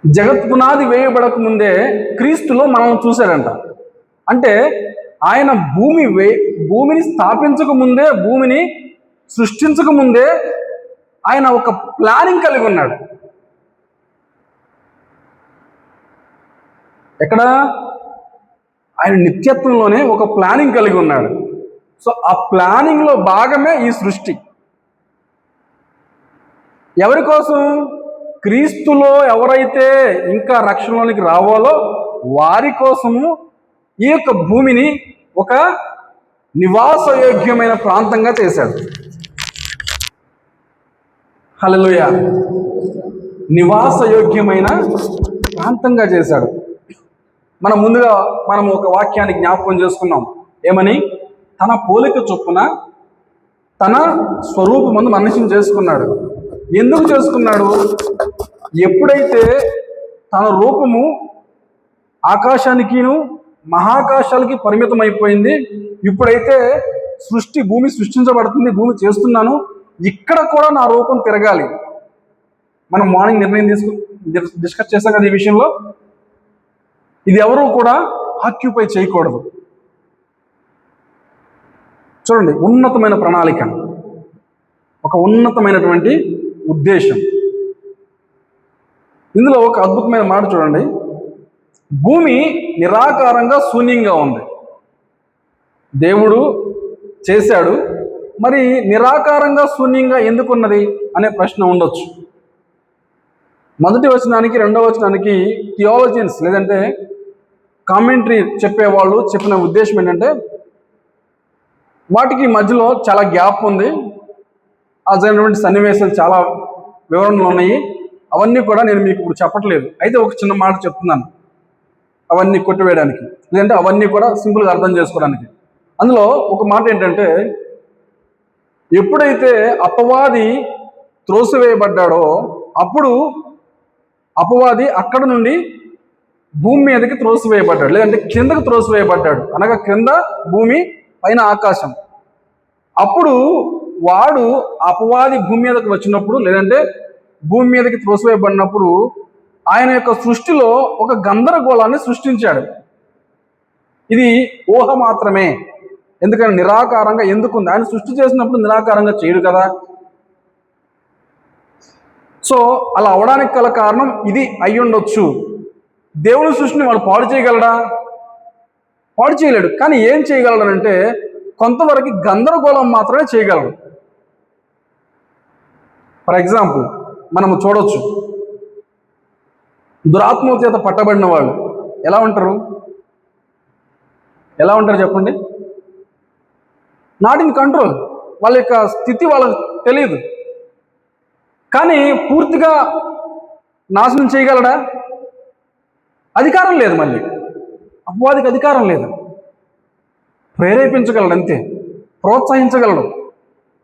జగత్ పునాది వేయబడక ముందే క్రీస్తులో మనం చూశారంట. అంటే ఆయన భూమిని స్థాపించక ముందే, భూమిని సృష్టించక ముందే ఆయన ఒక ప్లానింగ్ కలిగి ఉన్నాడు. ఎక్కడ? ఆయన నిత్యత్వంలోనే ఒక ప్లానింగ్ కలిగి ఉన్నాడు. సో ఆ ప్లానింగ్లో భాగమే ఈ సృష్టి. ఎవరి కోసం? క్రీస్తులో ఎవరైతే ఇంకా రక్షణలోనికి రావాలో వారి కోసము ఈ యొక్క భూమిని ఒక నివాసయోగ్యమైన ప్రాంతంగా చేశాడు. హల్లెలూయా! నివాసయోగ్యమైన ప్రాంతంగా చేశాడు. మనం ఒక వాక్యాన్ని జ్ఞాపకం చేసుకున్నాం. ఏమని? తన పోలిక చొప్పున తన స్వరూపమందు మనిషిని చేసుకున్నాడు. ఎందుకు చేసుకున్నాడు? ఎప్పుడైతే తన రూపము ఆకాశానికిను మహాకాశాలకి పరిమితం అయిపోయింది, ఇప్పుడైతే భూమి సృష్టించబడుతుంది, భూమి చేస్తున్నాను, ఇక్కడ కూడా నా రూపం తిరగాలి. మనం మార్నింగ్ నిర్ణయం డిస్కస్ చేస్తాం కదా ఈ విషయంలో. ఇది ఎవరూ కూడా ఆక్యుపై చేయకూడదు. చూడండి, ఉన్నతమైన ప్రణాళిక, ఒక ఉన్నతమైనటువంటి ఉద్దేశం. ఇందులో ఒక అద్భుతమైన మాట చూడండి. భూమి నిరాకారంగా శూన్యంగా ఉంది. దేవుడు చేశాడు, మరి నిరాకారంగా శూన్యంగా ఎందుకున్నది అనే ప్రశ్న ఉండొచ్చు. మొదటి వచనానికి రెండవ వచనానికి థియాలజియన్స్ లేదంటే కామెంటరీ చెప్పేవాళ్ళు చెప్పిన ఉద్దేశం ఏంటంటే, వాటికి మధ్యలో చాలా గ్యాప్ ఉంది, ఆ జరిగినటువంటి సన్నివేశాలు చాలా వివరణలు ఉన్నాయి. అవన్నీ కూడా నేను మీకు ఇప్పుడు చెప్పట్లేదు. అయితే ఒక చిన్న మాట చెప్తున్నాను అవన్నీ కొట్టివేయడానికి, లేదంటే అవన్నీ కూడా సింపుల్గా అర్థం చేసుకోవడానికి. అందులో ఒక మాట ఏంటంటే, ఎప్పుడైతే అపవాది త్రోసివేయబడ్డాడో అప్పుడు అపవాది అక్కడ నుండి భూమి మీదకి త్రోసివేయబడ్డాడు, లేదంటే కిందకు త్రోసివేయబడ్డాడు. అనగా క్రింద భూమి, పైన ఆకాశం. అప్పుడు వాడు అపవాది భూమి మీదకి వచ్చినప్పుడు, లేదంటే భూమి మీదకి త్రోసివేయబడినప్పుడు ఆయన యొక్క సృష్టిలో ఒక గందరగోళాన్ని సృష్టించాడు. ఇది ఊహ మాత్రమే. ఎందుకని? నిరాకారంగా ఎందుకుంది. ఆయన సృష్టి చేసినప్పుడు నిరాకారంగా చేయడు కదా. సో అలా అవడానికి గల కారణం ఇది అయ్యుండొచ్చు. దేవుని సృష్టిని వాడు పాడు చేయగలడా? పాడు చేయలేడు. కానీ ఏం చేయగలడనంటే కొంతవరకు గందరగోళం మాత్రమే చేయగలడు. ఫర్ ఎగ్జాంపుల్ మనము చూడొచ్చు, దురాత్మ చేత పట్టబడిన వాళ్ళు ఎలా ఉంటారు చెప్పండి? Not in control. వాళ్ళ యొక్క స్థితి వాళ్ళకి తెలియదు. కానీ పూర్తిగా నాశనం చేయగలడా? అధికారం లేదు. మళ్ళీ అపవాదికి అధికారం లేదు. ప్రేరేపించగలడు అంతే, ప్రోత్సహించగలడు.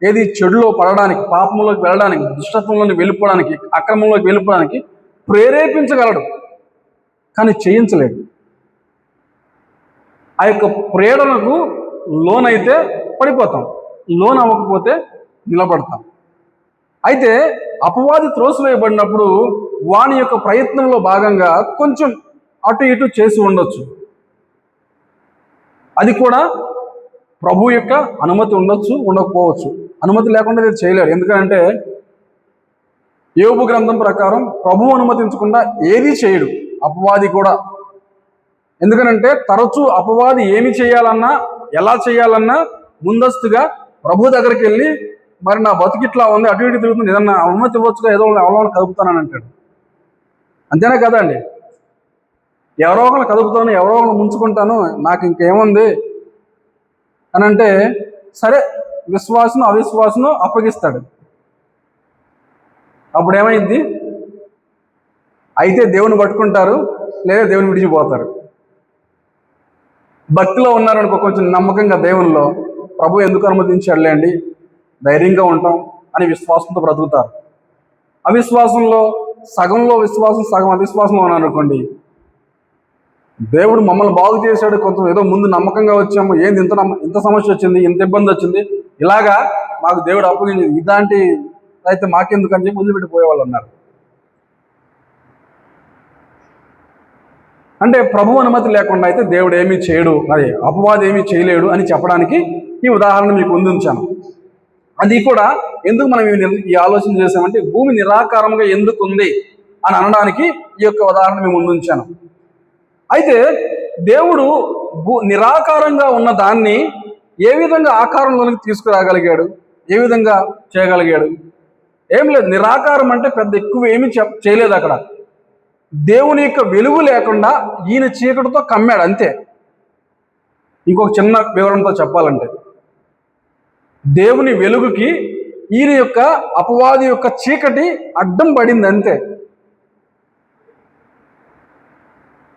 ఏది? చెడులో పడడానికి, పాపంలోకి వెళ్ళడానికి, దుష్టత్వంలోకి వెళ్ళిపోవడానికి, అక్రమంలోకి వెళ్ళిపోవడానికి ప్రేరేపించగలడు, కానీ చేయించలేడు. ఆ యొక్క ప్రేరణకు లోనైతే పడిపోతాం, లోన్ అవ్వకపోతే నిలబడతాం. అయితే అపవాది త్రోసివేయబడినప్పుడు వాని యొక్క ప్రయత్నంలో భాగంగా కొంచెం అటు ఇటు చేసి ఉండొచ్చు. అది కూడా ప్రభు యొక్క అనుమతి ఉండొచ్చు, ఉండకపోవచ్చు. అనుమతి లేకుండా ఇది చేయలేరు. ఎందుకంటే యోబు గ్రంథం ప్రకారం ప్రభు అనుమతించకుండా ఏది చేయడు అపవాది కూడా. ఎందుకనంటే తరచూ అపవాది ఏమి చేయాలన్నా, ఎలా చేయాలన్నా ముందస్తుగా ప్రభు దగ్గరికి వెళ్ళి, మరి నా బతికిట్లా ఉంది, అటు ఇటు తిరుగుతుంది, ఏదన్నా అనుమతి ఇవ్వచ్చుగా, ఏదో ఎవరో కదుపుతానని అంటాడు. అంతేనా కదా అండి? ఎవరో ఒకరు కదుపుతాను, ఎవరో ఒకరు ముంచుకుంటాను, నాకు ఇంకేముంది అని అంటే సరే, విశ్వాసం అవిశ్వాసం అప్పగిస్తాడు. అప్పుడు ఏమైంది? అయితే దేవుని పట్టుకుంటారు, లేదా దేవుని విడిచిపోతారు. భక్తిలో ఉన్నారనుకో, కొంచెం నమ్మకంగా దేవునిలో, ప్రభు ఎందుకు అనుమతించాడులేండి, ధైర్యంగా ఉంటాం అని విశ్వాసంతో బ్రతుకుతారు. అవిశ్వాసంలో సగంలో విశ్వాసం, సగం అవిశ్వాసంలో ఉన్నారనుకోండి, దేవుడు మమ్మల్ని బాగు చేశాడు, కొంచెం ఏదో ముందు నమ్మకంగా వచ్చాము, ఏంది ఇంత సమస్య వచ్చింది, ఇంత ఇబ్బంది వచ్చింది, ఇలాగా మాకు దేవుడు అప్పగించింది, ఇలాంటి అయితే మాకెందుకు అని చెప్పి వదిలిపెట్టిపోయే వాళ్ళు ఉన్నారు. అంటే ప్రభు అనుమతి లేకుండా అయితే దేవుడు ఏమీ చేయడు, అది అపవాది ఏమీ చేయలేడు అని చెప్పడానికి ఈ ఉదాహరణ మీకు ముందుంచాను. అది కూడా ఎందుకు మనం ఈ ఆలోచన చేసామంటే, భూమి నిరాకారంగా ఎందుకు ఉంది అని అనడానికి ఈ యొక్క ఉదాహరణ మేము ముందుంచాను. అయితే దేవుడు నిరాకారంగా ఉన్న దాన్ని ఏ విధంగా ఆకారంలోనికి తీసుకురాగలిగాడు, ఏ విధంగా చేయగలిగాడు? ఏం లేదు. నిరాకారం అంటే పెద్ద ఎక్కువ ఏమీ చేయలేదు. అక్కడ దేవుని యొక్క వెలుగు లేకుండా ఈయన చీకటితో కమ్మాడు, అంతే. ఇంకొక చిన్న వివరంతో చెప్పాలంటే, దేవుని వెలుగుకి ఈయన యొక్క అపవాది యొక్క చీకటి అడ్డం పడింది, అంతే.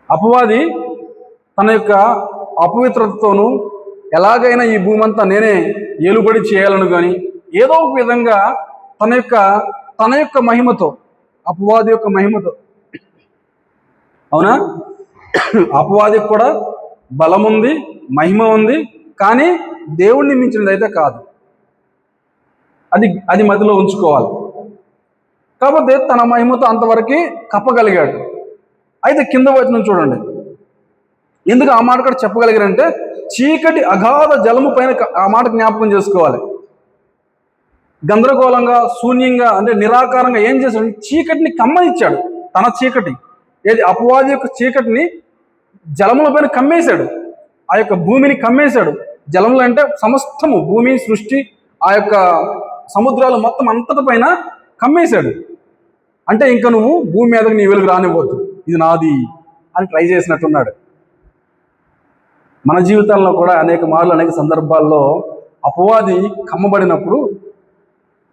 అపవాది తన యొక్క అపవిత్రతతోనూ ఎలాగైనా ఈ భూమి అంతా నేనే ఏలుబడి చేయాలను కానీ ఏదో ఒక విధంగా తన యొక్క మహిమతో, అపవాది యొక్క మహిమతో, అవునా, అపవాదికి కూడా బలం ఉంది, మహిమ ఉంది, కానీ దేవుణ్ణి మించినది అయితే కాదు. అది మధ్యలో ఉంచుకోవాలి. కాకపోతే తన మహిమతో అంతవరకు కప్పగలిగాడు. అయితే కింద వచనం చూడండి, ఎందుకు ఆ మాట కూడా చెప్పగలిగారంటే, చీకటి అగాధ జలము పైన, ఆ మాట జ్ఞాపకం చేసుకోవాలి. గందరగోళంగా, శూన్యంగా, అంటే నిరాకారంగా ఏం చేశాడు? చీకటిని కమ్మనిచ్చాడు. తన చీకటి, ఏది అపవాది యొక్క చీకటిని జలముల పైన కమ్మేశాడు. ఆ యొక్క భూమిని కమ్మేశాడు. జలములు అంటే సమస్తము, భూమి, సృష్టి, ఆ యొక్క సముద్రాలు మొత్తం అంతటి పైన కమ్మేశాడు. అంటే ఇంకా నువ్వు భూమి మీదకి నీ వెలుగు రానివ్వద్దు, ఇది నాది అని ట్రై చేసినట్టున్నాడు. మన జీవితాల్లో కూడా అనేక మార్లు, అనేక సందర్భాల్లో అపవాది కమ్మబడినప్పుడు,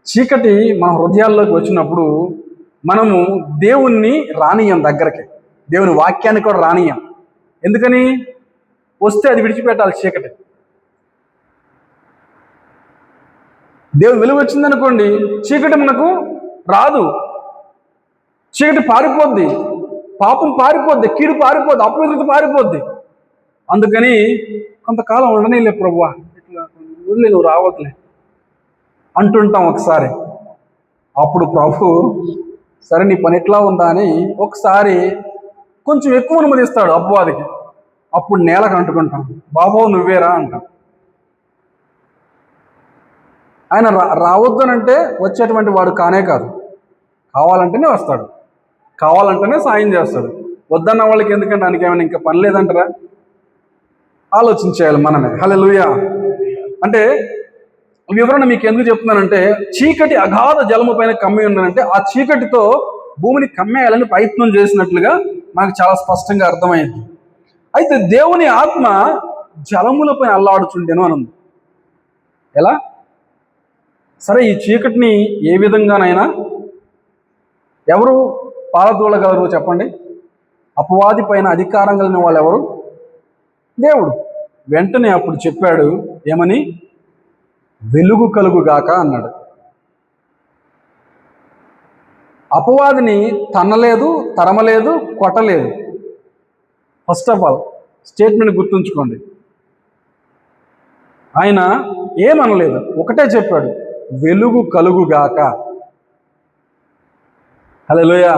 చీకటి మన హృదయాల్లోకి వచ్చినప్పుడు మనము దేవుణ్ణి రానియం దగ్గరకి, దేవుని వాక్యాన్ని కూడా రానియం. ఎందుకని? వస్తే అది విడిచిపెట్టాలి చీకటి. దేవుని వెలుగు వచ్చిందనుకోండి, చీకటి మనకు రాదు. చీకటి పారిపోద్ది, పాపం పారిపోద్ది, కీడు పారిపోద్ది, అపవిత్రత పారిపోద్ది. అందుకని కొంతకాలం ఉండనేలే ప్రభువా, ఇట్లా వదిలే, నువ్వు రావట్లే అంటుంటాం ఒకసారి. అప్పుడు ప్రభు సరే నీ పని ఎట్లా ఉందా అని ఒకసారి కొంచెం ఎక్కువ అనుమతిస్తాడు అపవాదికి. అప్పుడు నేలకు అంటుకుంటాం, బాబో నువ్వేరా అంటాం. ఆయన రావద్దనంటే వచ్చేటువంటి వాడు కానే కాదు. కావాలంటేనే వస్తాడు, కావాలంటేనే సాయం చేస్తాడు. వద్దన్న వాళ్ళకి ఎందుకంటే దానికి ఏమైనా ఇంకా పని లేదంటారా? ఆలోచించేయాలి మనమే. హల్లెలూయా. అంటే వివరణ మీకు ఎందుకు చెప్తున్నానంటే, చీకటి అగాధ జలము పైన కమ్మి ఉందంటే ఆ చీకటితో భూమిని కమ్మేయాలని ప్రయత్నం చేసినట్లుగా మనకు చాలా స్పష్టంగా అర్థమైంది. అయితే దేవుని ఆత్మ జలములపైన అల్లాడుచుండెను అని ఉంది. ఎలా? సరే, ఈ చీకటిని ఏ విధంగానైనా ఎవరు పారదోలగలరు చెప్పండి? అపవాది పైన అధికారం కలిగిన వాళ్ళు ఎవరు? దేవుడు. వెంటనే అప్పుడు చెప్పాడు ఏమని? వెలుగు కలుగుగాక అన్నాడు. అపవాదిని తన్నలేదు, తరమలేదు, కొట్టలేదు. ఫస్ట్ ఆఫ్ ఆల్ స్టేట్మెంట్ గుర్తుంచుకోండి. ఆయన ఏమనలేదు, ఒకటే చెప్పాడు, వెలుగు కలుగుగాక. హల్లెలూయా.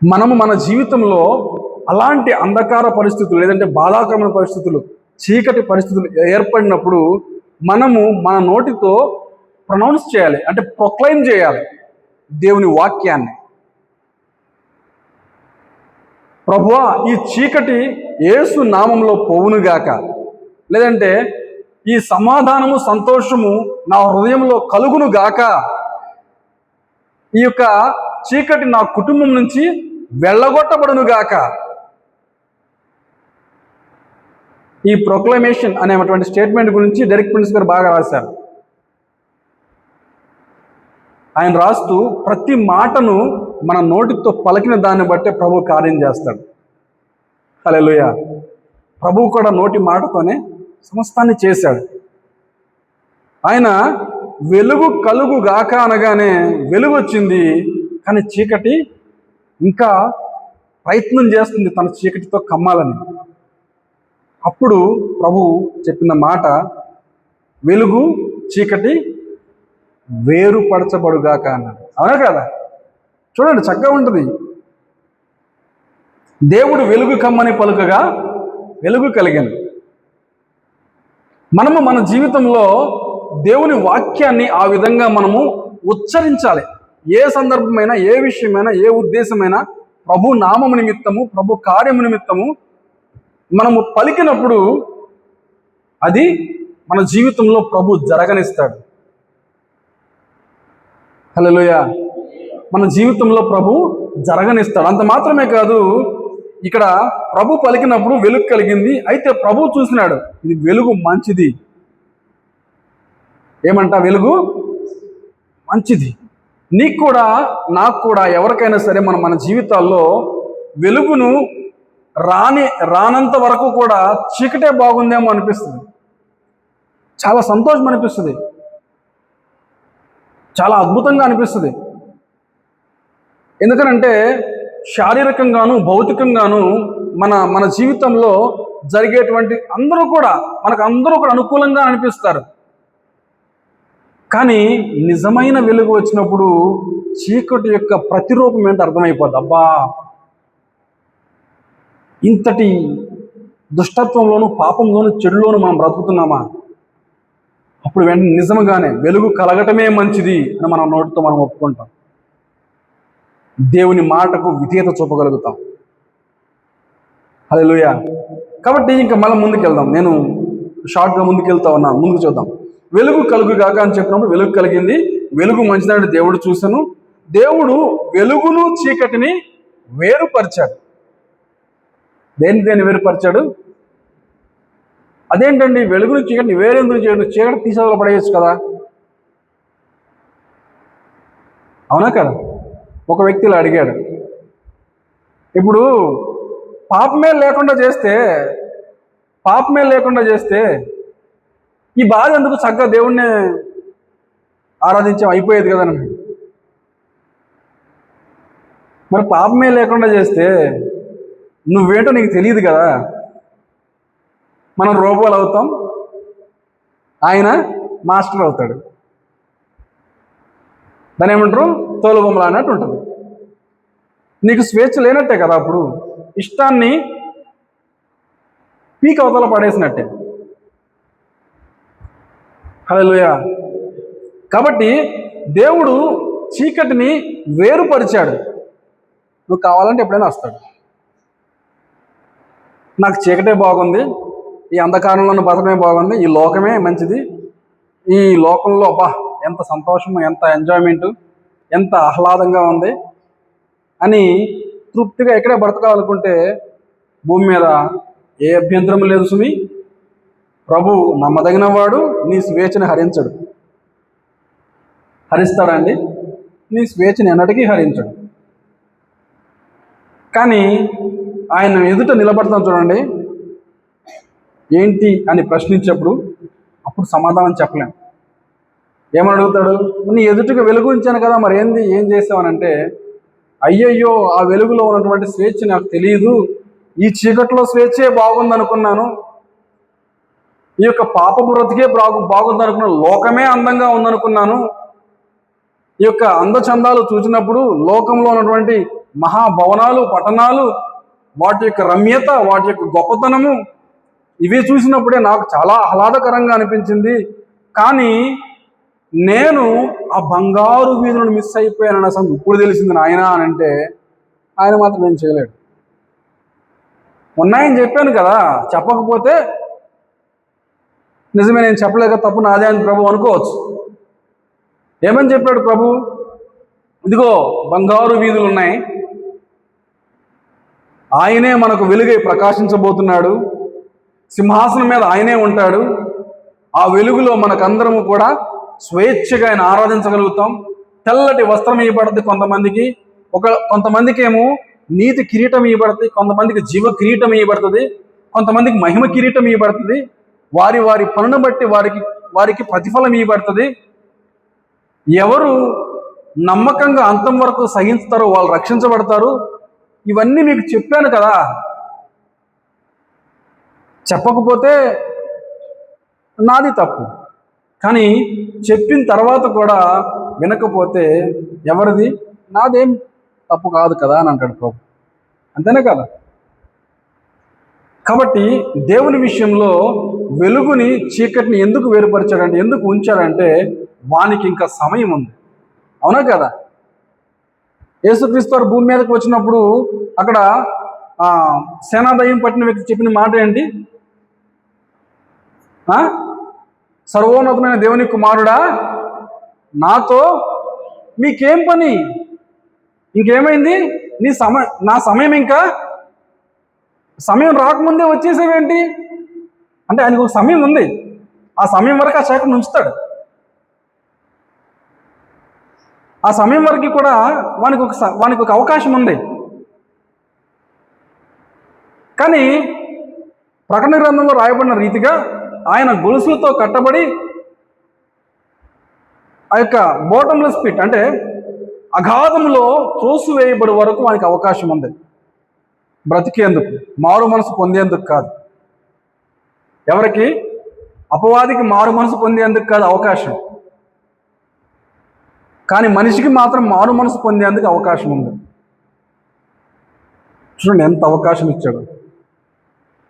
మనము మన జీవితంలో అలాంటి అంధకార పరిస్థితులు లేదంటే బాధాకరమైన పరిస్థితులు, చీకటి పరిస్థితులు ఏర్పడినప్పుడు మనము మన నోటితో ప్రొనౌన్స్ చేయాలి, అంటే ప్రొక్లైమ్ చేయాలి దేవుని వాక్యాన్ని. ప్రభువా, ఈ చీకటి యేసు నామంలో పోవునుగాక, లేదంటే ఈ సమాధానము సంతోషము నా హృదయంలో కలుగునుగాక, ఈ యొక్క చీకటి నా కుటుంబం నుంచి వెళ్ళగొట్టబడునుగాక. ఈ ప్రొక్లమేషన్ అనేటువంటి స్టేట్మెంట్ గురించి డెరెక్ ప్రిన్స్ గారు బాగా రాశారు. ఆయన రాస్తూ ప్రతి మాటను మన నోటితో పలికిన దాన్ని బట్టే ప్రభు కార్యం చేస్తాడు. హల్లెలూయా. ప్రభువు కూడా నోటి మాటతోనే సమస్తాన్ని చేశాడు. ఆయన వెలుగు కలుగుగాక అనగానే వెలుగు వచ్చింది, కానీ చీకటి ఇంకా ప్రయత్నం చేస్తుంది తన చీకటితో కమ్మాలని. అప్పుడు ప్రభు చెప్పిన మాట, వెలుగు చీకటి వేరుపరచబడుగాక అన్నాడు. అవునా కదా? చూడండి, చక్కగా ఉంటుంది. దేవుడు వెలుగు కమ్మని పలుకగా వెలుగు కలిగింది. మనము మన జీవితంలో దేవుని వాక్యాన్ని ఆ విధంగా మనము ఉచ్చరించాలి. ఏ సందర్భమైనా, ఏ విషయమైనా, ఏ ఉద్దేశమైనా ప్రభు నామము నిమిత్తము, ప్రభు కార్యము నిమిత్తము మనము పలికినప్పుడు అది మన జీవితంలో ప్రభు జరగనిస్తాడు. హల్లెలూయా. మన జీవితంలో ప్రభు జరగనిస్తాడు. అంత మాత్రమే కాదు, ఇక్కడ ప్రభు పలికినప్పుడు వెలుగు కలిగింది. అయితే ప్రభు చూసినాడు, ఇది వెలుగు మంచిది. ఏమంట? వెలుగు మంచిది. నీకు కూడా, నాకు కూడా, ఎవరికైనా సరే మన జీవితాల్లో వెలుగును రానంత వరకు కూడా చీకటే బాగుందేమో అనిపిస్తుంది. చాలా సంతోషం అనిపిస్తుంది, చాలా అద్భుతంగా అనిపిస్తుంది. ఎందుకనంటే శారీరకంగాను భౌతికంగాను మన జీవితంలో జరిగేటువంటి అందరూ కూడా అనుకూలంగా అనిపిస్తారు. కానీ నిజమైన వెలుగు వచ్చినప్పుడు చీకటి యొక్క ప్రతిరూపం ఏంటో అర్థమైపోద్ది. అబ్బా, ఇంతటి దుష్టత్వంలోను, పాపంలోను, చెడులోను మనం బ్రతుకుతున్నామా? అప్పుడు వెంటనే నిజంగానే వెలుగు కలగటమే మంచిది అని మన నోటితో మనం ఒప్పుకుంటాం. దేవుని మాటకు విధేయత చూపగలుగుతాం. హల్లెలూయా. కాబట్టి ఇంకా మనం ముందుకెళ్దాం. నేను షార్ట్గా ముందుకెళ్తా ఉన్నాను. ముందుకు చూద్దాం. వెలుగు కలుగుగాక అని చెప్పినప్పుడు వెలుగు కలిగింది. వెలుగు మంచిదని దేవుడు చూశాను. దేవుడు వెలుగును చీకటిని వేరుపరిచాడు. దేని వేరుపరిచాడు? అదేంటండి, వెలుగును చీకటిని వేరెందుకు చేయడు? చీకటి తీసేదలు పడేయచ్చు కదా. అవునా కదా? ఒక వ్యక్తిలో అడిగాడు, ఇప్పుడు పాపమే లేకుండా చేస్తే ఈ బాధ ఎందుకు, చక్కగా దేవుణ్ణి ఆరాధించాం అయిపోయేది కదా అని. మరి పాపమే లేకుండా చేస్తే నువ్వేంటో నీకు తెలియదు కదా. మనం రోబోలు అవుతాం, ఆయన మాస్టర్ అవుతాడు. దాని ఏమంటారు? తోలుబొమ్మలు అన్నట్టు ఉంటుంది. నీకు స్వేచ్ఛ లేనట్టే కదా. అప్పుడు ఇష్టాన్ని పీక అవతల పడేసినట్టే. హల్లెలూయా. కాబట్టి దేవుడు చీకటిని వేరుపరిచాడు. నువ్వు కావాలంటే ఎప్పుడైనా వస్తాడు. నాకు చీకటే బాగుంది, ఈ అంధకారంలోనే బతకమే బాగుంది, ఈ లోకమే మంచిది, ఈ లోకంలో ఎంత సంతోషము, ఎంత ఎంజాయ్మెంటు, ఎంత ఆహ్లాదంగా ఉంది అని తృప్తిగా ఇక్కడే బ్రతకాలనుకుంటే భూమి మీద ఏ అభ్యంతరం లేదు సుమి. ప్రభు నమ్మదగిన వాడు, నీ స్వేచ్ఛని హరించడు. హరిస్తాడండి? నీ స్వేచ్ఛని ఎన్నటికీ హరించడు. కానీ ఆయన ఎదుట నిలబడతాం చూడండి, ఏంటి అని ప్రశ్నించేప్పుడు అప్పుడు సమాధానం చెప్పలేం. ఏమని అడుగుతాడు? నీ ఎదుటిగా వెలుగు ఉంచాను కదా, మరి ఏం చేసావనంటే, అయ్యయ్యో ఆ వెలుగులో ఉన్నటువంటి స్వేచ్ఛ నాకు తెలియదు, ఈ చీకట్లో స్వేచ్ఛే బాగుందనుకున్నాను, ఈ యొక్క పాపపు బ్రతికే బాగుందనుకున్నాను, లోకమే అందంగా ఉందనుకున్నాను, ఈ యొక్క అందచందాలు చూసినప్పుడు లోకంలో ఉన్నటువంటి మహాభవనాలు, పట్టణాలు, వాటి యొక్క రమ్యత, వాటి యొక్క గొప్పతనము, ఇవి చూసినప్పుడే నాకు చాలా ఆహ్లాదకరంగా అనిపించింది. కానీ నేను ఆ బంగారు వీధులను మిస్ అయిపోయానని అసలు ఇప్పుడు తెలిసింది నాయన అని అంటే ఆయన మాత్రం ఏం చేయలేడు. ఉన్నాయని చెప్పాను కదా, చెప్పకపోతే నిజమే నేను చెప్పలేక తప్పు నాదే అని ప్రభు అనుకోవచ్చు. ఏమని చెప్పాడు ప్రభు? ఇదిగో బంగారు వీధులు ఉన్నాయి, ఆయనే మనకు వెలుగై ప్రకాశించబోతున్నాడు, సింహాసనం మీద ఆయనే ఉంటాడు, ఆ వెలుగులో మనకందరము కూడా స్వేచ్ఛగా ఆయన ఆరాధించగలుగుతాం. తెల్లటి వస్త్రం ఇవ్వబడుతుంది కొంతమందికి, కొంతమందికి ఏమో నీతి కిరీటం ఇవ్వబడుతుంది, కొంతమందికి జీవ కిరీటం ఇవ్వబడుతుంది, కొంతమందికి మహిమ కిరీటం ఇవ్వబడుతుంది, వారి వారి పనును బట్టి వారికి ప్రతిఫలం ఇవ్వబడుతుంది. ఎవరు నమ్మకంగా అంతం వరకు సహించుతారో వాళ్ళు రక్షించబడతారు. ఇవన్నీ మీకు చెప్పాను కదా, చెప్పకపోతే నాది తప్పు, కానీ చెప్పిన తర్వాత కూడా వినకపోతే ఎవరిది? నాదేం తప్పు కాదు కదా అని అంటాడు ప్రభు. అంతేనే కదా? కాబట్టి దేవుని విషయంలో వెలుగుని చీకటిని ఎందుకు వేరుపరిచాడంటే, ఎందుకు ఉంచాడంటే వానికి ఇంకా సమయం ఉంది. అవునా కదా? యేసుక్రీస్తు వారు భూమి మీదకి వచ్చినప్పుడు అక్కడ సేనాదయం పట్టిన వ్యక్తి చెప్పిన మాట ఏంటి? సర్వోన్నతమైన దేవుని కుమారుడా, నాతో మీకేం పని? ఇంకేమైంది? నా సమయం ఇంకా సమయం రాకముందే వచ్చేసేవేంటి అంటే ఆయనకు ఒక సమయం ఉంది, ఆ సమయం వరకు ఆ శాఖను ఉంచుతాడు. ఆ సమయం వరకు కూడా వానికి ఒక అవకాశం ఉంది. కానీ ప్రకటన గ్రంథంలో రాయబడిన రీతిగా ఆయన గొలుసులతో కట్టబడి ఆ యొక్క బాటమ్లెస్ పిట్ అంటే అగాధంలో త్రోసివేయబడి వరకు వానికి అవకాశం ఉంది. బ్రతికేందుకు, మారు మనసు పొందేందుకు కాదు. ఎవరికి? అపవాదికి మారు మనసు పొందేందుకు కాదు అవకాశం, కానీ మనిషికి మాత్రం మారు మనసు పొందేందుకు అవకాశం ఉంది. చూడండి ఎంత అవకాశం ఇచ్చాడు.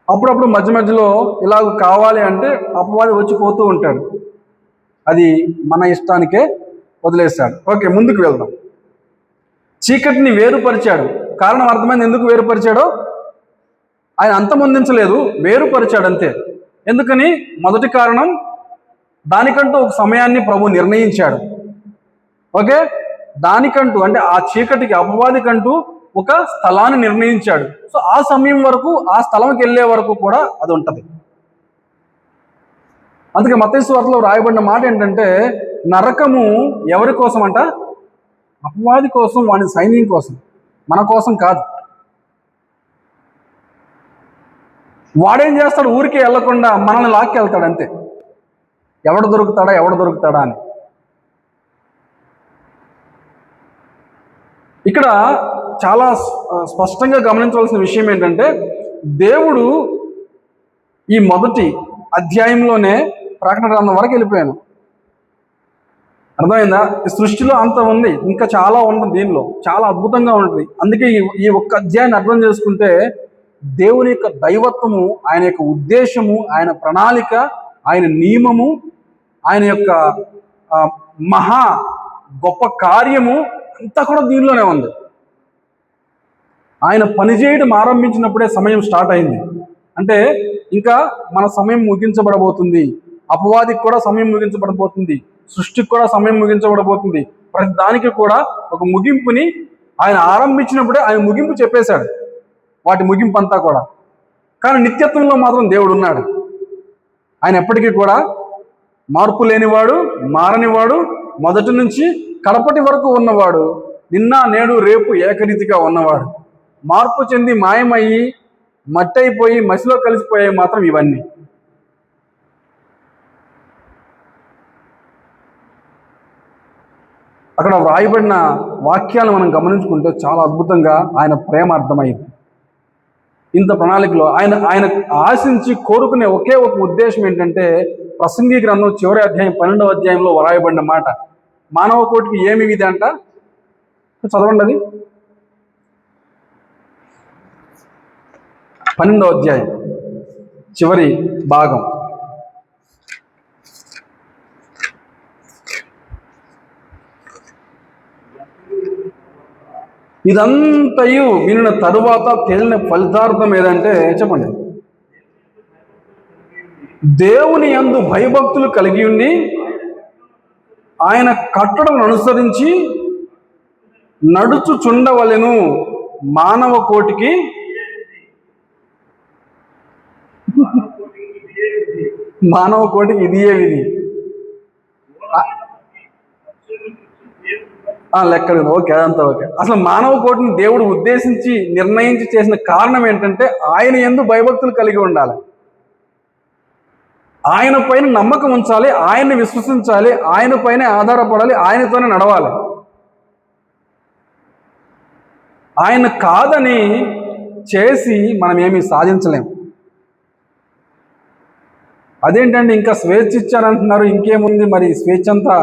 అప్పుడప్పుడు మధ్య మధ్యలో ఇలాగ కావాలి అంటే అపవాది వచ్చిపోతూ ఉంటాడు, అది మన ఇష్టానికే వదిలేస్తాడు. ఓకే, ముందుకు వెళ్దాం. చీకటిని వేరుపరిచాడు. కారణం అర్థమైంది ఎందుకు వేరుపరిచాడో? ఆయన అంతమొందించలేదు, వేరుపరిచాడు అంతే. ఎందుకని? మొదటి కారణం, దానికంటూ ఒక సమయాన్ని ప్రభు నిర్ణయించాడు. ఓకే, దానికంటూ అంటే ఆ చీకటికి, అపవాదికంటూ ఒక స్థలాన్ని నిర్ణయించాడు. సో ఆ సమయం వరకు, ఆ స్థలంకి వెళ్ళే వరకు కూడా అది ఉంటుంది. అందుకే మత్తయి సువార్తలో రాయబడిన మాట ఏంటంటే, నరకము ఎవరి కోసం అంట? అపవాది కోసం, వాని సైన్యం కోసం, మన కోసం కాదు. వాడేం చేస్తాడు? ఊరికే వెళ్లకుండా మనల్ని లాక్కి వెళ్తాడు అంతే. ఎవడు దొరుకుతాడా అని. ఇక్కడ చాలా స్పష్టంగా గమనించవలసిన విషయం ఏంటంటే, దేవుడు ఈ మొదటి అధ్యాయంలోనే ప్రకటన గ్రంథం వరకు వెళ్ళిపోయాను. అర్థమైందా? ఈ సృష్టిలో అంత ఉంది, ఇంకా చాలా ఉంటుంది, దీనిలో చాలా అద్భుతంగా ఉంటుంది. అందుకే ఈ ఒక్క అధ్యాయాన్ని అర్థం చేసుకుంటే దేవుని యొక్క దైవత్వము, ఆయన యొక్క ఉద్దేశము, ఆయన ప్రణాళిక, ఆయన నియమము, ఆయన యొక్క మహా గొప్ప కార్యము అంతా కూడా దీనిలోనే ఉంది. ఆయన పనిచేయడం ఆరంభించినప్పుడే సమయం స్టార్ట్ అయింది. అంటే ఇంకా మన సమయం ముగించబడబోతుంది, అపవాదికి కూడా సమయం ముగించబడబోతుంది, సృష్టికి కూడా సమయం ముగించబడబోతుంది. ప్రతి దానికి కూడా ఒక ముగింపుని ఆయన ఆరంభించినప్పుడే ఆయన ముగింపు చెప్పేశాడు, వాటి ముగింపు అంతా కూడా. కానీ నిత్యత్వంలో మాత్రం దేవుడు ఉన్నాడు. ఆయన ఎప్పటికీ కూడా మార్పు లేనివాడు, మారనివాడు, మొదటి నుంచి కడపటి వరకు ఉన్నవాడు, నిన్న నేడు రేపు ఏకరీతిగా ఉన్నవాడు. మార్పు చెంది మాయమయ్యి మట్టి అయిపోయి మసిలో కలిసిపోయాయి మాత్రం ఇవన్నీ. అక్కడ వ్రాయబడిన వాక్యాలు మనం గమనించుకుంటే చాలా అద్భుతంగా ఆయన ప్రేమ అర్థమైంది. ఇంత ప్రణాళికలో ఆయన ఆయన ఆశించి కోరుకునే ఒకే ఒక ఉద్దేశం ఏంటంటే, ప్రసంగి గ్రంథం చివరి అధ్యాయం 12వ అధ్యాయంలో వ్రాయబడిన మాట, మానవ కోటికి ఏమి విధి అంట, చదవండి అది. 12వ అధ్యాయం చివరి భాగం. ఇదంతయు వినిన తరువాత తేలిన ఫలితార్థం ఏదంటే, చెప్పండి, దేవుని యందు భయభక్తులు కలిగి ఉండి ఆయన కట్టడలను అనుసరించి నడుచుచుండవలెను మానవ కోటికి ఇదియే విధి. లెక్క ఓకే, అదంతా ఓకే. అసలు మానవ కోటిని దేవుడు ఉద్దేశించి నిర్ణయించి చేసిన కారణం ఏంటంటే, ఆయన యందు భయభక్తులు కలిగి ఉండాలి, ఆయన పైన నమ్మకం ఉంచాలి, ఆయన్ని విశ్వసించాలి, ఆయన పైన ఆధారపడాలి, ఆయనతోనే నడవాలి. ఆయన కాదని చేసి మనం ఏమీ సాధించలేం. అదేంటండి ఇంకా స్వేచ్ఛ ఇచ్చారంటున్నారు, ఇంకేముంది మరి స్వేచ్ఛ అంతా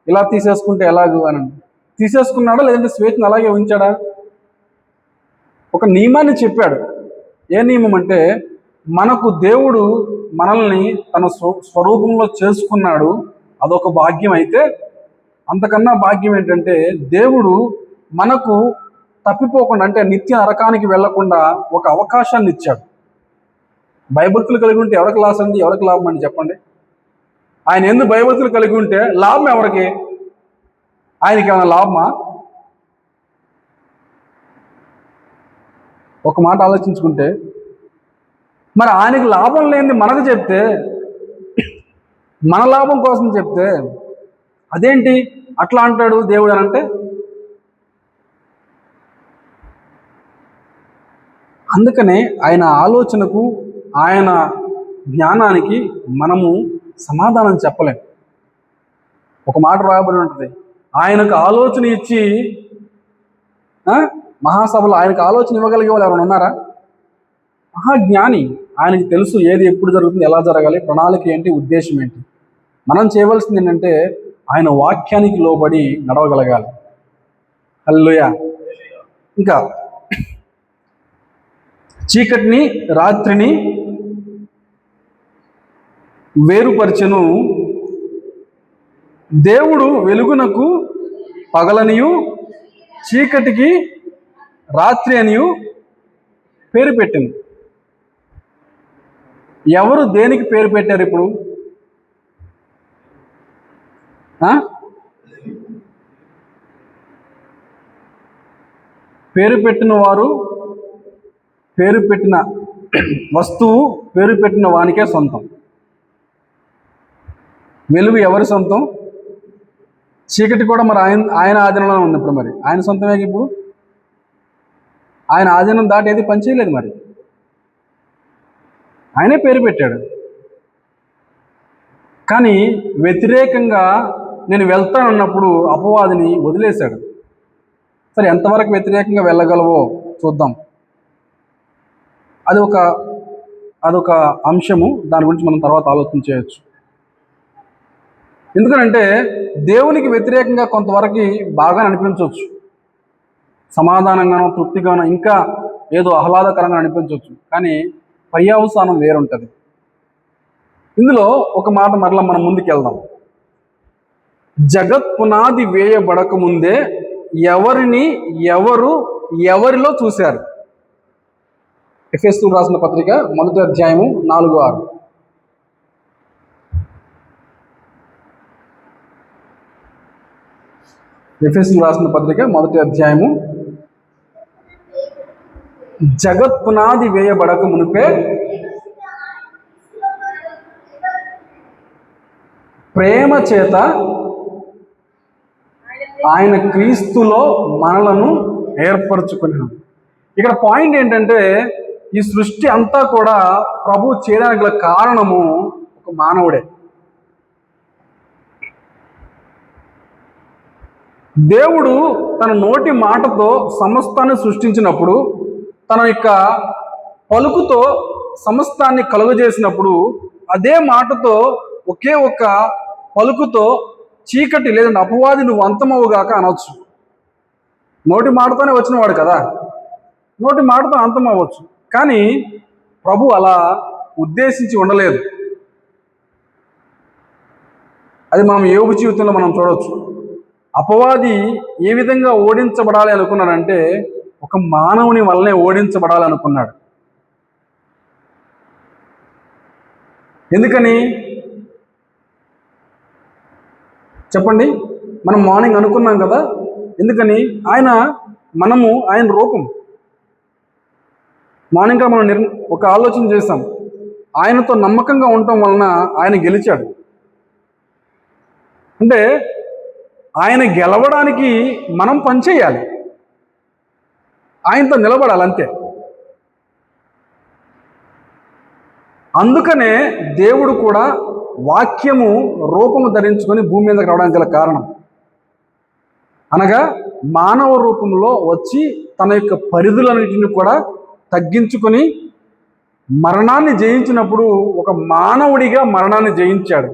ఇలా తీసేసుకుంటే ఎలాగూ అని. తీసేసుకున్నాడా లేదంటే స్వేచ్ఛను అలాగే ఉంచాడా? ఒక నియమాన్ని చెప్పాడు. ఏ నియమం అంటే, మనకు దేవుడు మనల్ని తన స్వరూపంలో చేసుకున్నాడు, అదొక భాగ్యం. అయితే అంతకన్నా భాగ్యం ఏంటంటే, దేవుడు మనకు తప్పిపోకుండా, అంటే నిత్య నరకానికి వెళ్లకుండా ఒక అవకాశాన్ని ఇచ్చాడు. భయభక్తులు కలిగి ఉంటే ఎవరికి లాస్ అండి, ఎవరికి లాభం అండి చెప్పండి? ఆయన ఎందుకు భయభక్తులు కలిగి ఉంటే లాభం ఎవరికి? ఆయనకి ఏమైనా లాభమా? ఒక మాట ఆలోచించుకుంటే, మరి ఆయనకి లాభం లేనిది మనకు చెప్తే, మన లాభం కోసం చెప్తే అదేంటి అట్లా అంటాడు దేవుడు అని అంటే? అందుకనే ఆయన ఆలోచనకు, ఆయన జ్ఞానానికి మనము సమాధానం చెప్పలేం. ఒక మాట రాయబడి ఉంటుంది, ఆయనకు ఆలోచన ఇచ్చి మహాసభలో ఆయనకు ఆలోచన ఇవ్వగలిగే వాళ్ళు ఎవరైనా ఉన్నారా? మహాజ్ఞాని. ఆయనకి తెలుసు ఏది ఎప్పుడు జరుగుతుంది, ఎలా జరగాలి, ప్రణాళిక ఏంటి, ఉద్దేశం ఏంటి. మనం చేయవలసింది ఏంటంటే ఆయన వాక్యానికి లోబడి నడవగలగాలి. హల్లెలూయా. ఇంకా చీకటిని రాత్రిని వేరుపరచెను, దేవుడు వెలుగునకు పగలనియు చీకటికి రాత్రి అనియు పేరు పెట్టింది. ఎవరు దేనికి పేరు పెట్టారు ఇప్పుడు? పేరు పెట్టిన వారు, పేరు పెట్టిన వస్తువు పేరు పెట్టిన వానికే సొంతం. వెలుగు ఎవరి సొంతం? చీకటి కూడా మరి ఆయన ఆధీనంలో ఉంది. ఇప్పుడు మరి ఆయన సొంతమే. ఇప్పుడు ఆయన ఆధీనం దాటి ఏది పనిచేయలేదు. మరి ఆయనే పేరు పెట్టాడు. కానీ వ్యతిరేకంగా నేను వెళ్తానన్నప్పుడు అపవాదిని వదిలేశాడు. సరే, ఎంతవరకు వ్యతిరేకంగా వెళ్ళగలవో చూద్దాం. అదొక అంశము, దాని గురించి మనం తర్వాత ఆలోచన చేయొచ్చు. ఎందుకనంటే దేవునికి వ్యతిరేకంగా కొంతవరకు బాగా అనిపించవచ్చు, సమాధానంగానో తృప్తిగానో ఇంకా ఏదో ఆహ్లాదకరంగా అనిపించవచ్చు, కానీ పర్యవసానం వేరుంటుంది. ఇందులో ఒక మాట మరలా మనం ముందుకెళ్దాం. జగత్ పునాది వేయబడక ముందే ఎవరిలో చూశారు? ఎఫెసీయులకు రాసిన పత్రిక 1వ అధ్యాయము 4-6. ఎఫెసీయులకు రాసిన పత్రిక 1వ అధ్యాయము, జగత్ పునాది వేయబడక మునిపే ప్రేమ చేత ఆయన క్రీస్తులో మనలను ఏర్పరచుకున్నాం. ఇక్కడ పాయింట్ ఏంటంటే, ఈ సృష్టి అంతా కూడా ప్రభు చేయడానికి గల కారణము ఒక మానవుడే. దేవుడు తన నోటి మాటతో సమస్తాన్ని సృష్టించినప్పుడు, తన యొక్క పలుకుతో సమస్తాన్ని కలుగజేసినప్పుడు, అదే మాటతో ఒకే ఒక్క పలుకుతో చీకటి లేదంటే అపవాది నువ్వు అంతమవుగాక అనవచ్చు. నోటి మాటతోనే వచ్చినవాడు కదా, నోటి మాటతో అంతం అవ్వచ్చు. కానీ ప్రభు అలా ఉద్దేశించి ఉండలేదు. అది మనం యోబు జీవితంలో మనం చూడవచ్చు. అపవాది ఏ విధంగా ఓడించబడాలి అనుకున్నాడంటే, ఒక మానవుని వల్లనే ఓడించబడాలి అనుకున్నాడు. ఎందుకని చెప్పండి? మనం మార్నింగ్ అనుకున్నాం కదా, ఎందుకని? మనము ఆయన రూపం. మార్నింగ్గా మనం ఒక ఆలోచన చేస్తాం. ఆయనతో నమ్మకంగా ఉండటం వలన ఆయన గెలిచాడు. అంటే ఆయన గెలవడానికి మనం పనిచేయాలి, ఆయనతో నిలబడాలి, అంతే. అందుకనే దేవుడు కూడా వాక్యము రూపము ధరించుకొని భూమి మీదకి రావడానికి గల కారణం, అనగా మానవ రూపంలో వచ్చి తన యొక్క పరిధులన్నింటినీ కూడా తగ్గించుకొని మరణాన్ని జయించినప్పుడు ఒక మానవుడిగా మరణాన్ని జయించాడు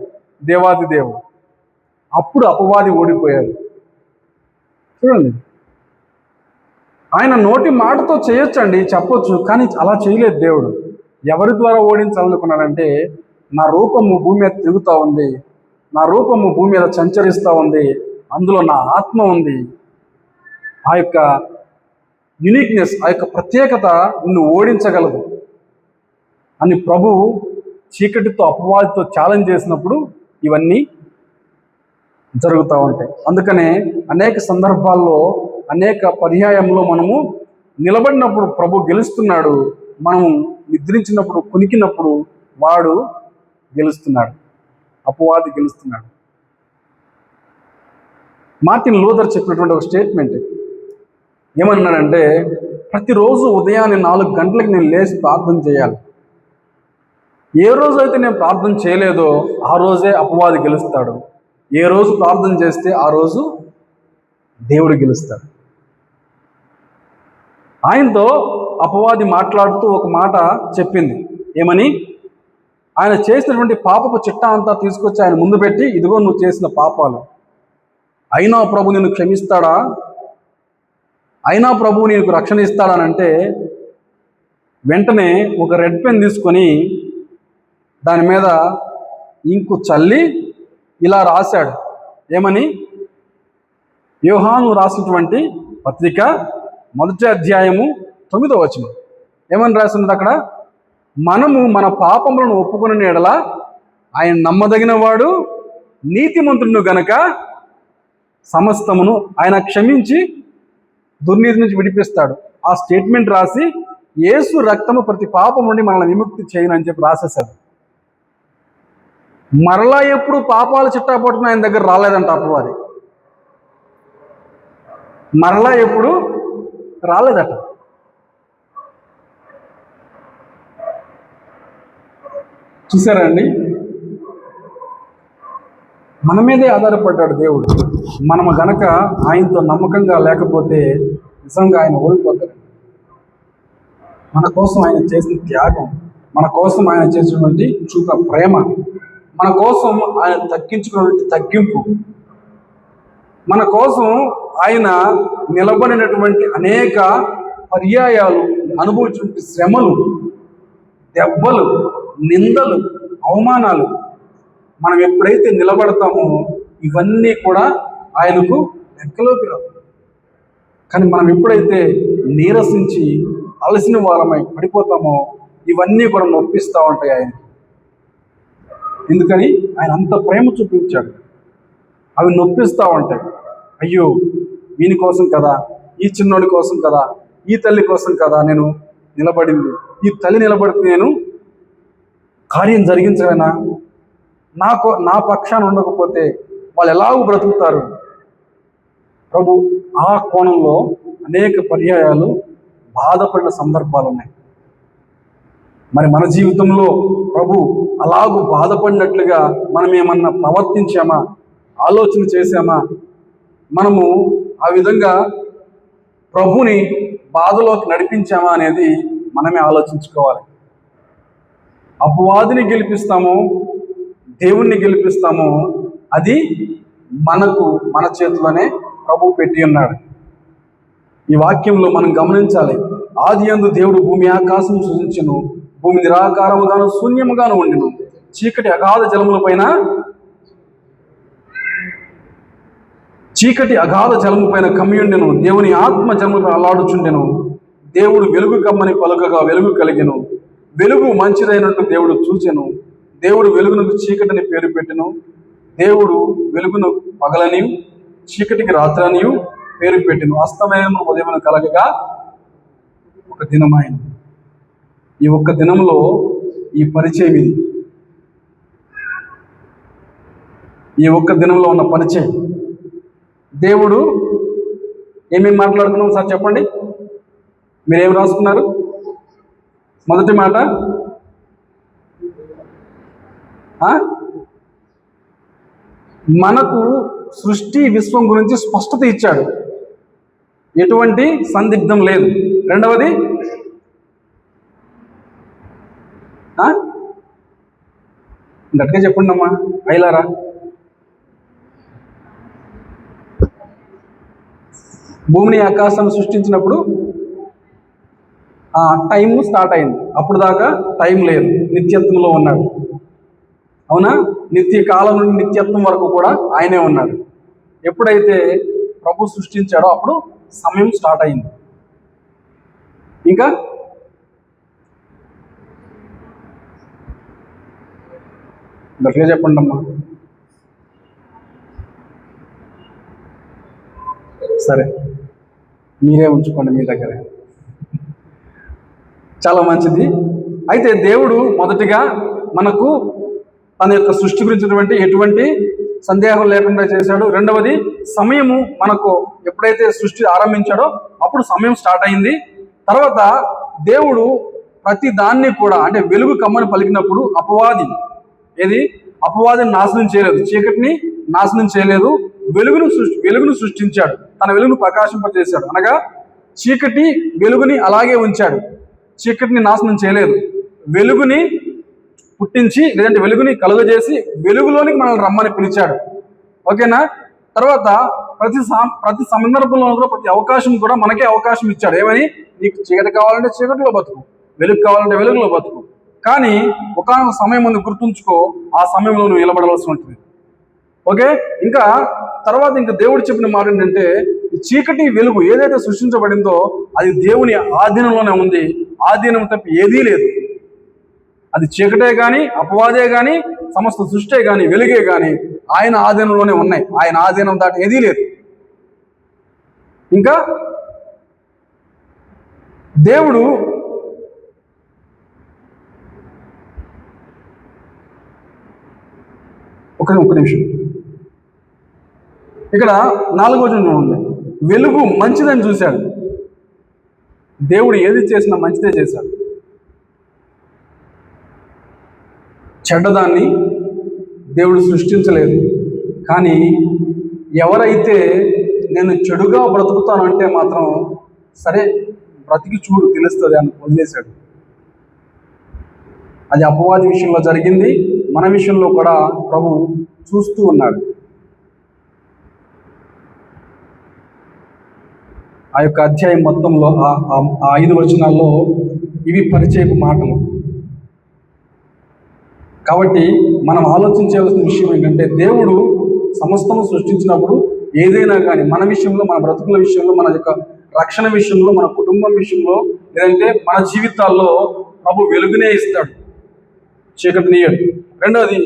దేవాది దేవుడు. అప్పుడు అపవాది ఓడిపోయాడు. చూడండి, ఆయన నోటి మాటతో చేయొచ్చండి, చెప్పొచ్చు, కానీ అలా చేయలేదు దేవుడు. ఎవరి ద్వారా ఓడించాలనుకున్నాడంటే, నా రూపము భూమి మీద తిరుగుతూ ఉంది, నా రూపము భూమి మీద సంచరిస్తూ ఉంది, అందులో నా ఆత్మ ఉంది, ఆ యొక్క యునిక్నెస్, ఆ యొక్క ప్రత్యేకత నిన్ను ఓడించగలదు అని ప్రభు చీకటితో అపవాదితో ఛాలెంజ్ చేసినప్పుడు ఇవన్నీ జరుగుతూ ఉంటాయి. అందుకనే అనేక సందర్భాల్లో, అనేక పర్యాయంలో మనము నిలబడినప్పుడు ప్రభు గెలుస్తున్నాడు, మనము నిద్రించినప్పుడు, కునికినప్పుడు వాడు గెలుస్తున్నాడు, అపవాది గెలుస్తున్నాడు. మార్టిన్ లూథర్ చెప్పినటువంటి ఒక స్టేట్మెంట్ ఏమన్నాడంటే, ప్రతిరోజు ఉదయాన్నే 4 గంటలకు నేను లేచి ప్రార్థన చేయాలి. ఏ రోజైతే నేను ప్రార్థన చేయలేదో ఆ రోజే అపవాది గెలుస్తాడు. ఏ రోజు ప్రార్థన చేస్తే ఆ రోజు దేవుడు గెలుస్తాడు. ఆయనతో అపవాది మాట్లాడుతూ ఒక మాట చెప్పింది. ఏమని? ఆయన చేసినటువంటి పాపపు చిట్టా అంతా తీసుకొచ్చి ఆయన ముందు పెట్టి, ఇదిగో నువ్వు చేసిన పాపాలు, అయినా ప్రభు నిన్ను క్షమిస్తాడా, అయినా ప్రభు నీకు రక్షణ ఇస్తాడనంటే, వెంటనే ఒక రెడ్ పెన్ తీసుకొని దాని మీద ఇంకు చల్లి ఇలా రాశాడు. ఏమని? యోహాను రాసినటువంటి పత్రిక 1వ అధ్యాయము 9వ వచనం ఏమని రాసినది అక్కడ? మనము మన పాపములను ఒప్పుకునే యెడల ఆయన నమ్మదగిన వాడు, నీతిమంతుడు గనక సమస్తమును ఆయన క్షమించి దుర్నీతి నుంచి విడిపిస్తాడు. ఆ స్టేట్మెంట్ రాసి, యేసు రక్తము ప్రతి పాపం నుండి మనల్ని విముక్తి చేయను అని చెప్పి రాసేశాడు. మరలా ఎప్పుడు పాపాలు చిట్టాపట్టున ఆయన దగ్గర రాలేదంట అపవాది, మరలా ఎప్పుడు రాలేదట. చూసారండి, మన మీదే ఆధారపడ్డాడు దేవుడు. మనము గనక ఆయనతో నమ్మకంగా లేకపోతే నిజంగా ఆయన ఓడిపోతాడు. మన కోసం ఆయన చేసిన త్యాగం, మన కోసం ఆయన చేసినటువంటి చూప ప్రేమ, మన కోసం ఆయన తగ్గించుకున్నటువంటి తగ్గింపు, మన కోసం ఆయన నిలబడినటువంటి అనేక పర్యాయాలు, అనుభవించినటువంటి శ్రమలు, దెబ్బలు, నిందలు, అవమానాలు, మనం ఎప్పుడైతే నిలబడతామో ఇవన్నీ కూడా ఆయనకు లెక్కలోకి రావు. కానీ మనం ఎప్పుడైతే నీరసించి అలసిన వారమై పడిపోతామో ఇవన్నీ కూడా నొప్పిస్తూ ఉంటాయి ఆయన. ఎందుకని ఆయన అంత ప్రేమ చూపించాడు. అవి నొప్పిస్తూ ఉంటాయి. అయ్యో వీని కోసం కదా, ఈ చిన్నోడి కోసం కదా, ఈ తల్లి కోసం కదా నేను నిలబడింది. ఈ తల్లి నిలబడితే నేను కార్యం జరిగించలేనా? నా పక్షాన ఉండకపోతే వాళ్ళు ఎలాగూ బ్రతుకుతారు? ప్రభు ఆ కోణంలో అనేక పర్యాయాలు బాధపడిన సందర్భాలు ఉన్నాయి. మరి మన జీవితంలో ప్రభు అలాగూ బాధపడినట్లుగా మనం ఏమన్నా ప్రవర్తించామా, ఆలోచన చేశామా? మనము ఆ విధంగా ప్రభుని బాధలోకి నడిపించామా అనేది మనమే ఆలోచించుకోవాలి. అపవాదిని గెలిపిస్తామో దేవుణ్ణి గెలిపిస్తామో అది మన చేతిలోనే ప్రభు పెట్టి ఉన్నాడు. ఈ వాక్యంలో మనం గమనించాలి. ఆదియందు దేవుడు భూమి ఆకాశం సృజించెను, భూమి నిరాకారముగాను శూన్యముగాను ఉండెను, చీకటి అగాధ జలముల పైన కమ్మియుండెను, దేవుని ఆత్మ జలములపై అల్లాడుచుండెను. దేవుడు వెలుగు కమ్మని పలుకగా వెలుగు కలిగెను, వెలుగు మంచిదైనట్టు దేవుడు చూచెను. దేవుడు వెలుగునకు చీకటిని పేరు పెట్టెను, దేవుడు వెలుగును పగలని చీకటికి రాత్రనియు పేరు పెట్టెను. అస్తమయము ఉదయమును కలగగా ఒక దినమైంది. ఈ ఒక్క దినంలో ఈ పరిచయం ఇది. ఈ ఒక్క దినంలో ఉన్న పరిచయం దేవుడు ఏమేమి మాట్లాడుకున్నాం సార్ చెప్పండి. మీరేం రాసుకున్నారు? మొదటి మాట మనకు సృష్టి విశ్వం గురించి స్పష్టత ఇచ్చాడు, ఎటువంటి సందిగ్ధం లేదు. రెండవది గట్టిగా చెప్పండి అమ్మా అయిలారా. భూమిని ఆకాశాన్ని సృష్టించినప్పుడు టైము స్టార్ట్ అయింది. అప్పుడు దాకా టైం లేదు, నిత్యత్వంలో ఉన్నాడు. అవునా? నిత్య కాలం నుండి నిత్యత్వం వరకు కూడా ఆయనే ఉన్నాడు. ఎప్పుడైతే ప్రభు సృష్టించాడో అప్పుడు సమయం స్టార్ట్ అయింది. ఇంకా గట్టిగా చెప్పండి అమ్మా. సరే మీరే ఉంచుకోండి మీ దగ్గర. చాలా మంచిది. అయితే దేవుడు మొదటిగా మనకు తన యొక్క సృష్టి గురించినటువంటి ఎటువంటి సందేహం లేకుండా చేశాడు. రెండవది సమయము మనకు ఎప్పుడైతే సృష్టి ఆరంభించాడో అప్పుడు సమయం స్టార్ట్ అయింది. తర్వాత దేవుడు ప్రతి దాన్ని కూడా అంటే వెలుగు కమ్మని పలికినప్పుడు అపవాదిని నాశనం చేయలేదు, చీకటిని నాశనం చేయలేదు, వెలుగును సృష్టించాడు, తన వెలుగును ప్రకాశింపజేశాడు. అనగా చీకటి వెలుగుని అలాగే ఉంచాడు, చీకటిని నాశనం చేయలేదు. వెలుగుని పుట్టించి లేదంటే వెలుగుని కలుగజేసి వెలుగులోనికి మనల్ని రమ్మని పిలిచాడు. ఓకేనా? తర్వాత ప్రతి సందర్భంలో కూడా ప్రతి అవకాశం కూడా మనకే అవకాశం ఇచ్చాడు. ఏమని? నీకు చీకటి కావాలంటే చీకటిలో బతుకు, వెలుగు కావాలంటే వెలుగులో బతుకు. కానీ ఒకనొక సమయం ముందు గుర్తుంచుకో, ఆ సమయంలో నువ్వు నిలబడవలసి ఉంటుంది. ఓకే? ఇంకా తర్వాత దేవుడు చెప్పిన మాట ఏంటంటే, ఈ చీకటి వెలుగు ఏదైతే సృష్టించబడిందో అది దేవుని ఆధీనంలోనే ఉంది. ఆధీనం తప్పి ఏదీ లేదు. అది చీకటే కానీ, అపవాదే కానీ, సమస్త సృష్టే కానీ, వెలుగే కానీ ఆయన ఆధీనంలోనే ఉన్నాయి. ఆయన ఆధీనం దాటి ఏదీ లేదు. ఇంకా దేవుడు ఒక నిమిషం, ఇక్కడ 4వ వచనం ఉంది. వెలుగు మంచిదని చూశాడు. దేవుడు ఏది చేసినా మంచిదే చేశాడు. చెడ్డదాన్ని దేవుడు సృష్టించలేదు. కానీ ఎవరైతే నేను చెడుగా బ్రతుకుతాను అంటే మాత్రం సరే బ్రతికి చూడు తెలుస్తుంది అని వదిలేశాడు. అది అపవాది విషయంలో జరిగింది, మన విషయంలో కూడా ప్రభు చూస్తూ ఉన్నాడు. ఆ యొక్క అధ్యాయం మొత్తంలో ఆ 5 వచనాల్లో ఇవి పరిచయపు మాటలు. కాబట్టి మనం ఆలోచించవలసిన విషయం ఏంటంటే, దేవుడు సమస్తము సృష్టించినప్పుడు ఏదైనా కానీ మన విషయంలో, మన బ్రతుకుల విషయంలో, మన యొక్క రక్షణ విషయంలో, మన కుటుంబం విషయంలో, లేదంటే మన జీవితాల్లో ప్రభు వెలుగునే ఇస్తాడు, చీకటినియడు. రెండవది,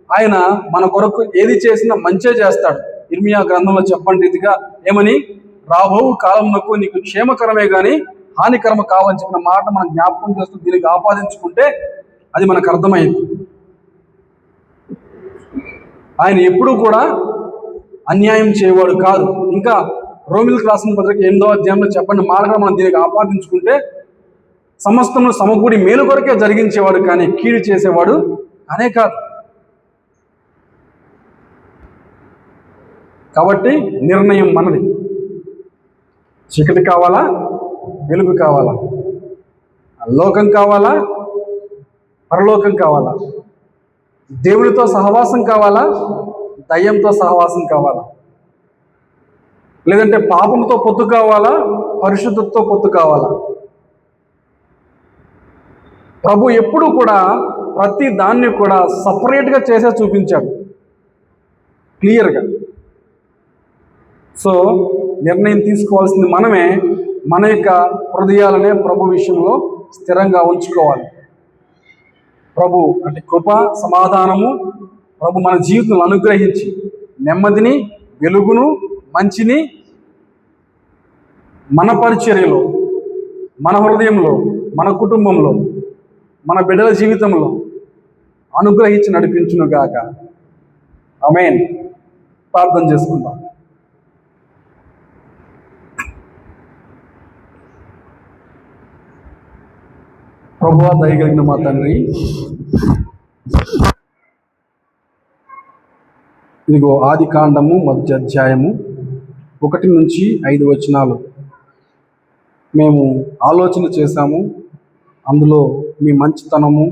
ఆయన మన కొరకు ఏది చేసినా మంచే చేస్తాడు. ఇర్మియా గ్రంథంలో చెప్పండి రీతిగా ఏమని, రాబో కాలంలో నీకు క్షేమకరమే కానీ హానికరమ కావని చెప్పిన మాట మనం జ్ఞాపకం చేస్తూ దీనికి ఆపాదించుకుంటే అది మనకు అర్థమైంది. ఆయన ఎప్పుడూ కూడా అన్యాయం చేయవాడు కాదు. ఇంకా రోమిలకు రాసిన పత్రిక 8వ అధ్యాయంలో చెప్పండి మాట మనం దీనికి ఆపాదించుకుంటే, సమస్తము సమకూడి మేలు కొరకే జరిగించేవాడు కానీ కీడు చేసేవాడు అనే కాదు. కాబట్టి నిర్ణయం మనది. చీకటి కావాలా, వెలుగు కావాలా? లోకం కావాలా, పరలోకం కావాలా? దేవుడితో సహవాసం కావాలా, దయ్యంతో సహవాసం కావాలా? లేదంటే పాపంతో పొత్తు కావాలా, పరిశుద్ధతతో పొత్తు కావాలా? ప్రభు ఎప్పుడు కూడా ప్రతి దాన్ని కూడా సపరేట్గా చేసే చూపించాడు, క్లియర్గా. సో నిర్ణయం తీసుకోవాల్సింది మనమే. మన యొక్క హృదయాలనే ప్రభు విషయంలో స్థిరంగా ఉంచుకోవాలి. ప్రభు అంటే కృప, సమాధానము ప్రభు మన జీవితంలో అనుగ్రహించి నెమ్మదిని, వెలుగును, మంచిని మన పరిచర్యలో, మన హృదయంలో, మన కుటుంబంలో, మన బిడ్డల జీవితంలో అనుగ్రహించి నడిపించునుగాక. ఆమేన్. ప్రార్థన చేసుకుందాం. ప్రభువా, దయగలిగిన మా తండ్రి, ఇదిగో ఆది కాండము 1వ అధ్యాయము 1 నుంచి 5 వచనాలు మేము ఆలోచన చేశాము. అందులో మీ మంచితనము,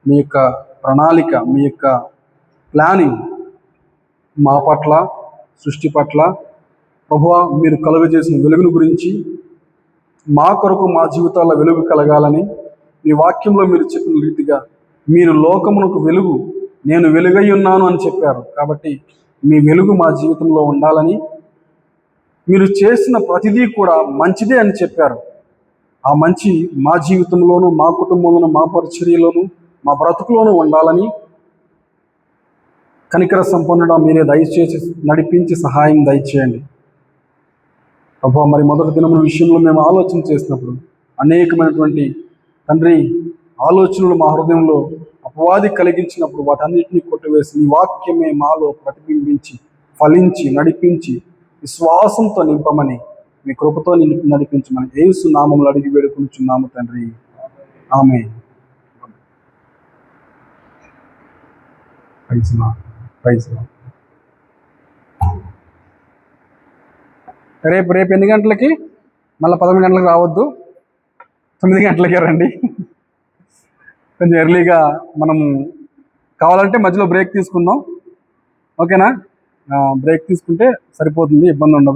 మీ యొక్క ప్రణాళిక, మీ యొక్క ప్లానింగ్ మా పట్ల, సృష్టి పట్ల, ప్రభువా మీరు కలుగజేసిన వెలుగును గురించి, మా కొరకు మా జీవితాల్లో వెలుగు కలగాలని మీ వాక్యంలో మీరు చెప్పిన రీతిగా మీరు లోకమునకు వెలుగు, నేను వెలుగై ఉన్నాను అని చెప్పారు. కాబట్టి మీ వెలుగు మా జీవితంలో ఉండాలని, మీరు చేసిన ప్రతిదీ కూడా మంచిదే అని చెప్పారు. ఆ మంచి మా జీవితంలోనూ, మా కుటుంబంలోనూ, మా పరిచర్యలోనూ, మా బ్రతుకులోనూ ఉండాలని కనికర సంపన్నుడా మీరే దయచేసి నడిపించి సహాయం దయచేయండి. ప్రభు, మరి మొదటి దినముల విషయంలో మేము ఆలోచన చేసినప్పుడు అనేకమైనటువంటి తండ్రి ఆలోచనలు మా హృదయంలో అపవాది కలిగించినప్పుడు వాటన్నిటినీ కొట్టివేసి నీ వాక్యమే మాలో ప్రతిబింబించి ఫలించి నడిపించి విశ్వాసంతో నింపమని, మీ కృపతో నడిపించమని యేసు నామములో అడిగి వేడుకొనుచున్నాము తండ్రి. ఆమేన్. రేపు ఎన్ని గంటలకి? మళ్ళీ 11 గంటలకు రావద్దు, 9 గంటలకే రండి. కొంచెం ఎర్లీగా మనము కావాలంటే మధ్యలో బ్రేక్ తీసుకుందాం, ఓకేనా? బ్రేక్ తీసుకుంటే సరిపోతుంది, ఇబ్బంది ఉండదు.